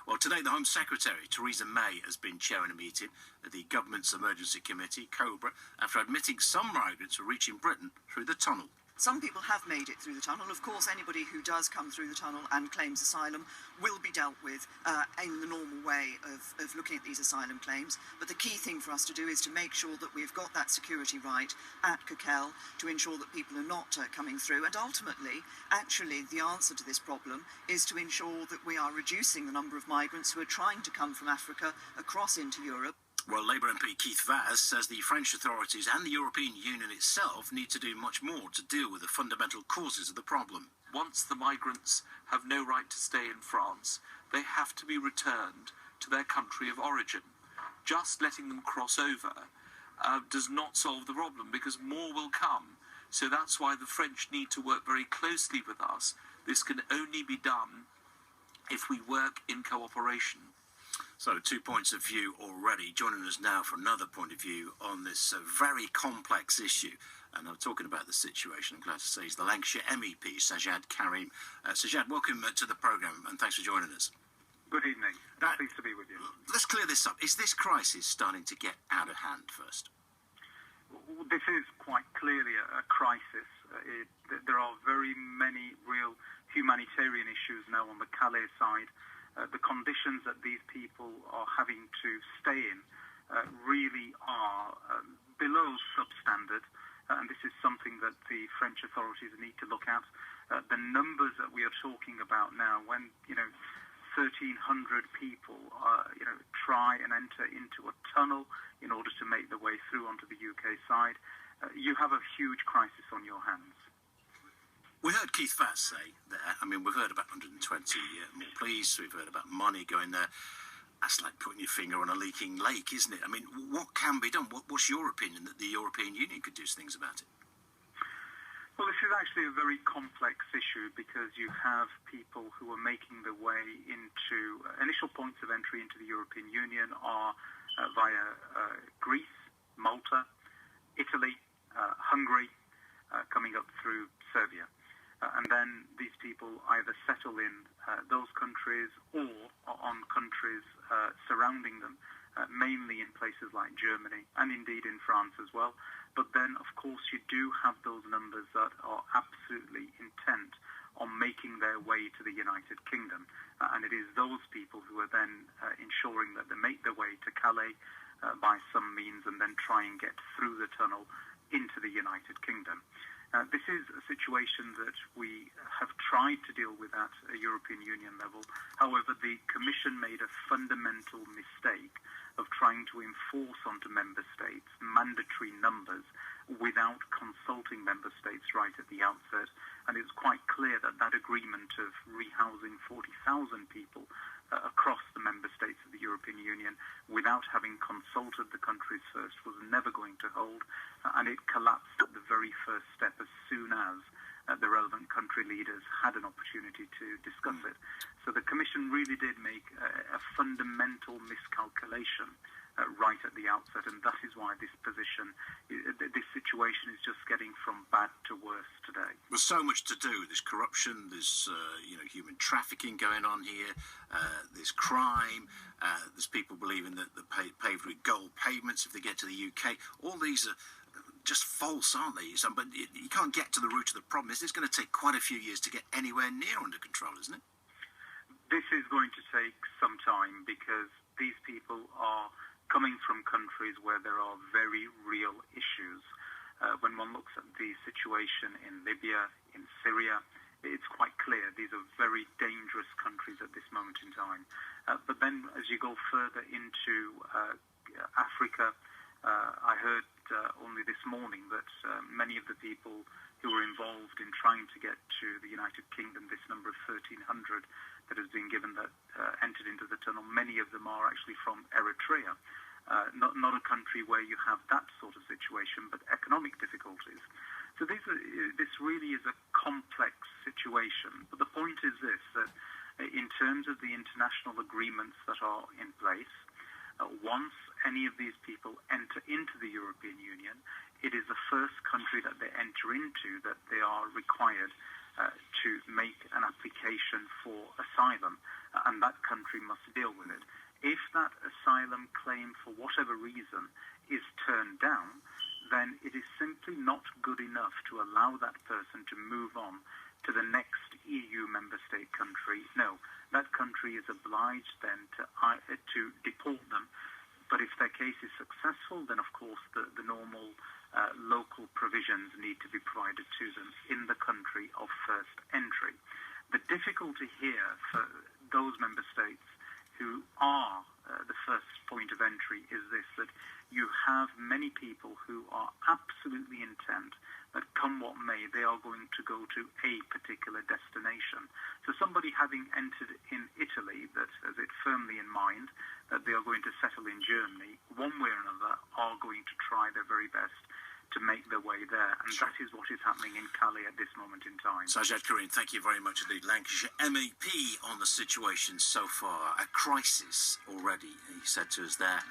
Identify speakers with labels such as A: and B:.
A: Well, today the Home Secretary, Theresa May, has been chairing a meeting at the government's emergency committee, COBRA, after admitting some migrants were reaching Britain through the tunnel.
B: Some people have made it through the tunnel. Of course, anybody who does come through the tunnel and claims asylum will be dealt with in the normal way of looking at these asylum claims. But the key thing for us to do is to make sure that we've got that security right at Calais to ensure that people are not coming through. And ultimately, actually, the answer to this problem is to ensure that we are reducing the number of migrants who are trying to come from Africa across into Europe.
A: Well, Labour MP Keith Vaz says the French authorities and the European Union itself need to do much more to deal with the fundamental causes of the problem.
C: Once the migrants have no right to stay in France, they have to be returned to their country of origin. Just letting them cross over does not solve the problem, because more will come. So that's why the French need to work very closely with us. This can only be done if we work in cooperation.
A: So 2 points of view already. Joining us now for another point of view on this very complex issue. And I'm talking about the situation, I'm glad to say, is the Lancashire MEP, Sajjad Karim. Sajjad, welcome to the programme and thanks for joining us.
D: Good evening. Pleased to be with you.
A: Let's clear this up. Is this crisis starting to get out of hand first?
D: This is quite clearly a crisis. There are very many real humanitarian issues now on the Calais side. The conditions that these people are having to stay in really are below substandard, and this is something that the French authorities need to look at. The numbers that we are talking about now, when 1,300 people try and enter into a tunnel in order to make their way through onto the UK side, you have a huge crisis on your hands.
A: We heard Keith Vaz say there, we've heard about 120 more police, we've heard about money going there. That's like putting your finger on a leaking lake, isn't it? What can be done? What's your opinion that the European Union could do things about it?
D: Well, this is actually a very complex issue, because you have people who are making their way into initial points of entry into the European Union are via Greece, Malta, Italy, Hungary, coming up through Serbia. And then these people either settle in those countries or on countries surrounding them, mainly in places like Germany and indeed in France as well. But then, of course, you do have those numbers that are absolutely intent on making their way to the United Kingdom. And it is those people who are then ensuring that they make their way to Calais by some means and then try and get through the tunnel into the United Kingdom. This is a situation that we have tried to deal with at a European Union level. However, the Commission made a fundamental mistake of trying to enforce onto member states mandatory numbers without consulting member states right at the outset. And it's quite clear that that agreement of rehousing 40,000 people across the member states of the European Union without having consulted the countries first was never going to hold, and it collapsed at the very first step as soon as the relevant country leaders had an opportunity to discuss it. So the Commission really did make a fundamental miscalculation right at the outset, and that is why this situation is just getting from bad to worse today.
A: There's so much to do. There's corruption, there's human trafficking going on here, there's crime, there's people believing that they're paved with gold pavements if they get to the UK. All these are just false, aren't they? But you can't get to the root of the problem. It's going to take quite a few years to get anywhere near under control, isn't it?
D: This is going to take some time, because these people are coming from countries where there are very real issues. When one looks at the situation in Libya, in Syria, it's quite clear these are very dangerous countries at this moment in time. But then as you go further into Africa, I heard only this morning that many of the people who were involved in trying to get to the United Kingdom, this number of 1,300 that has been given that entered into the tunnel, many of them are actually from Eritrea. Not a country where you have that sort of situation, but economic difficulties. So this really is a complex situation. But the point is this, that in terms of the international agreements that are in place, once any of these people enter into the European Union, it is the first country that they enter into that they are required to make an application for asylum, and that country must deal with it. If that asylum claim, for whatever reason, is turned down, then it is simply not good enough to allow that person to move on to the next EU member state country. No, that country is obliged then to deport them. But if their case is successful, then of course the normal local provisions need to be provided to them in the country of first entry. The difficulty here for those member states who are the first point of entry is this, that you have many people who are absolutely intent that come what may, they are going to go to a particular destination. So somebody having entered in Italy that has it firmly in mind that they are going to settle in Germany, one way or another are going to try their very best to make their way there. And that is what is happening in Calais at this moment in time.
A: Sajjad Karim, thank you very much indeed. Lancashire MEP on the situation so far. A crisis already, he said to us there.